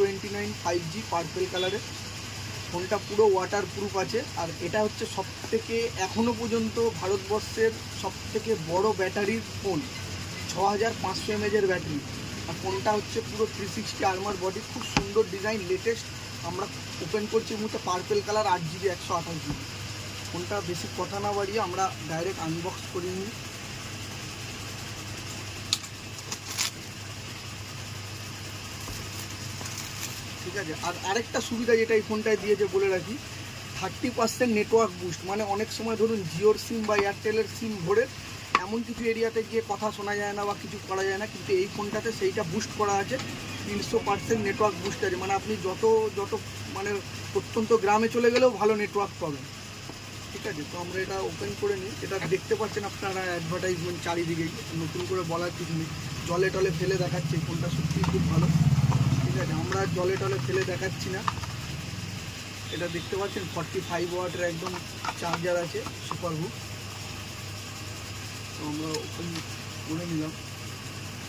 A29 5G purple কালারের। ফোনটা পুরো ওয়াটার প্রুফ আছে। আর এটা হচ্ছে সবথেকে এখনও পর্যন্ত ভারতবর্ষের সবথেকে বড় ব্যাটারির ফোন, 6500 mAh ব্যাটারি। আর ফোনটা হচ্ছে পুরো 360 আর্মার বডি, খুব সুন্দর ডিজাইন, লেটেস্ট। আমরা ওপেন করছি মুহূর্তে পার্পেল কালার 8GB 128GB। ফোনটা বেশি কথা না বাড়িয়ে আমরা ডাইরেক্ট আনবক্স করে নিই। ঠিক আছে। আর আরেকটা সুবিধা যেটা এই ফোনটায় দিয়েছে বলে রাখি, 30% নেটওয়ার্ক বুস্ট। মানে অনেক সময় ধরুন জিওর সিম বা এয়ারটেলের সিম ভরে এমন কিছু এরিয়াতে গিয়ে কথা শোনা যায় না বা কিছু করা যায় না, কিন্তু এই ফোনটাতে সেইটা বুস্ট করা আছে। 300% নেটওয়ার্ক বুস্ট আছে। মানে আপনি যত মানে প্রত্যন্ত গ্রামে চলে গেলেও ভালো নেটওয়ার্ক পাবেন। ঠিক আছে। তো আমরা এটা ওপেন করে নিই। এটা দেখতে পাচ্ছেন আপনারা অ্যাডভার্টাইজমেন্ট চারিদিকেই, নতুন করে বলার কিছু নেই। জলে টলে ফেলে দেখাচ্ছে, এই ফোনটা সত্যিই খুব ভালো। ঠিক আছে, আমরা জলে টলে ফেলে দেখাচ্ছি না। এটা দেখতে পাচ্ছেন 45 ওয়াটের একদম চার্জার আছে, সুপার হুক। তো আমরা ওপেন করে নিলাম।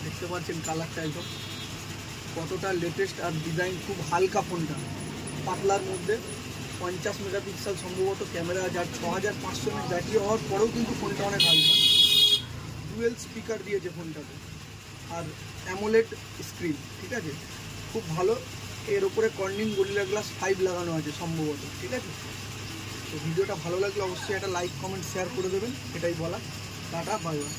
দেখতে পাচ্ছেন কালারটা একদম কতটা লেটেস্ট আর ডিজাইন খুব হালকা। ফোনটা পাতলার মধ্যে, 50 মেগাপিক্সেল সম্ভবত ক্যামেরা, যার 6500 mAh ব্যাটারি হওয়ার পরেও কিন্তু ফোনটা অনেক হালকা। ডুয়েল স্পিকার দিয়েছে ফোনটাতে, আর অ্যামোলেড স্ক্রিন। ঠিক আছে, খুব ভালো। এর উপরে কর্নিং গরিলা গ্লাস 5 লাগানো আছে সম্ভবত। ঠিক আছে। তো ভিডিওটা ভালো লাগলে অবশ্যই একটা লাইক কমেন্ট শেয়ার করে দেবেন, এটাই বলা। Tata, bye bye.